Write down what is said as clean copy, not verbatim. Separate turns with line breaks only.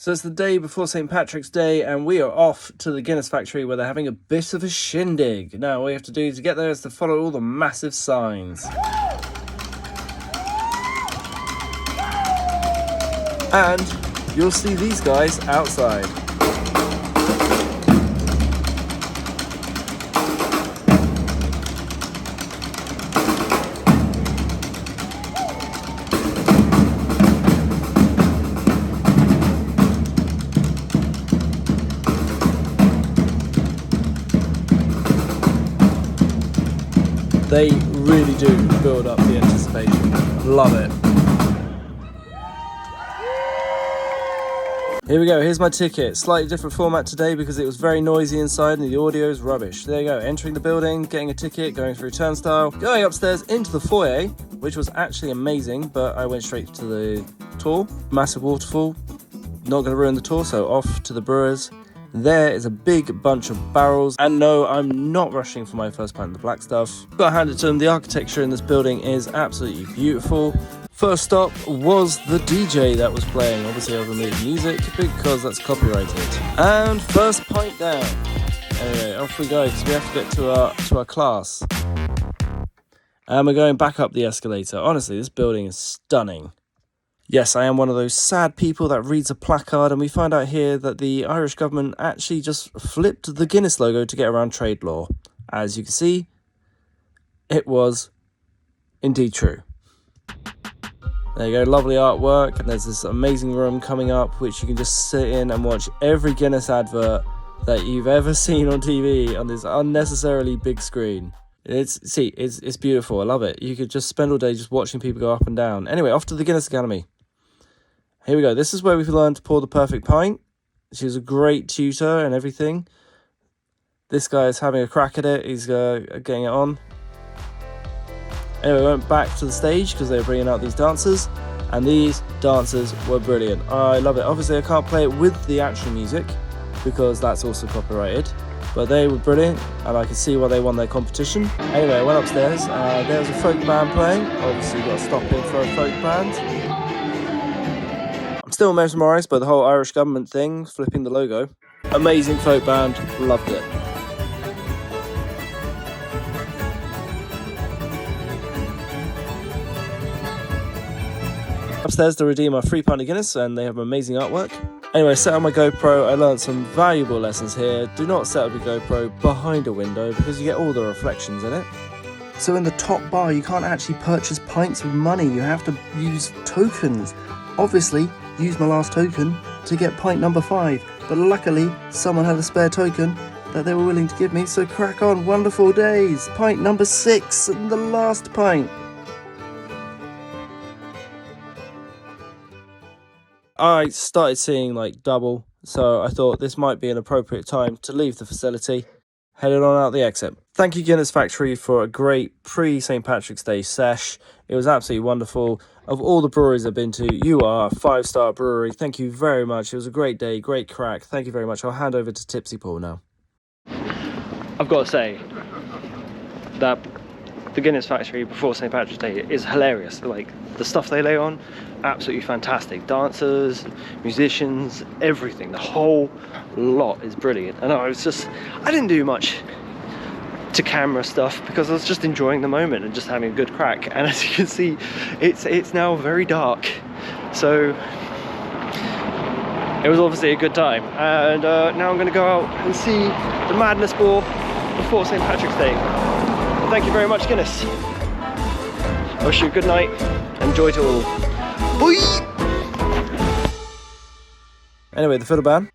So it's the day before St. Patrick's Day, and we are off to the Guinness Factory where they're having a bit of a shindig. Now, all we have to do to get there is to follow all the massive signs. And you'll see these guys outside. They really do build up the anticipation. Love it. Here we go, here's my ticket. Slightly different format today because it was very noisy inside and the audio is rubbish. There you go, entering the building, getting a ticket, going through turnstile, going upstairs into the foyer, which was actually amazing, but I went straight to the tour. Massive waterfall, not going to ruin the tour, so off to the brewers. There is a big bunch of barrels, and no, I'm not rushing for my first pint of the black stuff. Got to hand it to them, the architecture in this building is absolutely beautiful. First stop was the DJ that was playing. Obviously I removed music because that's copyrighted. And first pint down. Anyway, off we go because we have to get to our class. And we're going back up the escalator. Honestly, this building is stunning. Yes, I am one of those sad people that reads a placard, and we find out here that the Irish government actually just flipped the Guinness logo to get around trade law. As you can see, it was indeed true. There you go, lovely artwork, and there's this amazing room coming up which you can just sit in and watch every Guinness advert that you've ever seen on TV on this unnecessarily big screen. It's beautiful, I love it. You could just spend all day just watching people go up and down. Anyway, off to the Guinness Academy. Here we go, this is where we've learned to pour the perfect pint. She was a great tutor and everything. This guy is having a crack at it, he's getting it on. Anyway, we went back to the stage because they were bringing out these dancers, and these dancers were brilliant. I love it. Obviously, I can't play it with the actual music because that's also copyrighted, but they were brilliant, and I could see why they won their competition. Anyway, I went upstairs, there was a folk band playing. Obviously, you've got to stop in for a folk band. I'm still mesmerised by the whole Irish government thing, flipping the logo. Amazing folk band, loved it. Upstairs to redeem our free pint of Guinness, and they have amazing artwork. Anyway, set on my GoPro, I learned some valuable lessons here. Do not set up your GoPro behind a window because you get all the reflections in it. So in the top bar, you can't actually purchase pints with money. You have to use tokens. Obviously, use my last token to get pint number 5. But luckily, someone had a spare token that they were willing to give me. So crack on, wonderful days. Pint number 6 and the last pint. I started seeing like double, so I thought this might be an appropriate time to leave the facility, headed on out the exit. Thank you Guinness Factory for a great pre-St. Patrick's Day sesh. It was absolutely wonderful. Of all the breweries I've been to, you are a 5-star brewery. Thank you very much. It was a great day, great crack. Thank you very much. I'll hand over to Tipsy Paul now. I've got to say that the Guinness Factory before St. Patrick's Day is hilarious. Like, the stuff they lay on, absolutely fantastic. Dancers, musicians, everything. The whole lot is brilliant. And I didn't do much to camera stuff because I was just enjoying the moment and just having a good crack. And as you can see, it's now very dark. So it was obviously a good time. And now I'm going to go out and see the Madness Ball before St. Patrick's Day. Thank you very much, Guinness. I wish you a good night. Enjoy to all. Bye! Anyway, the fiddle band.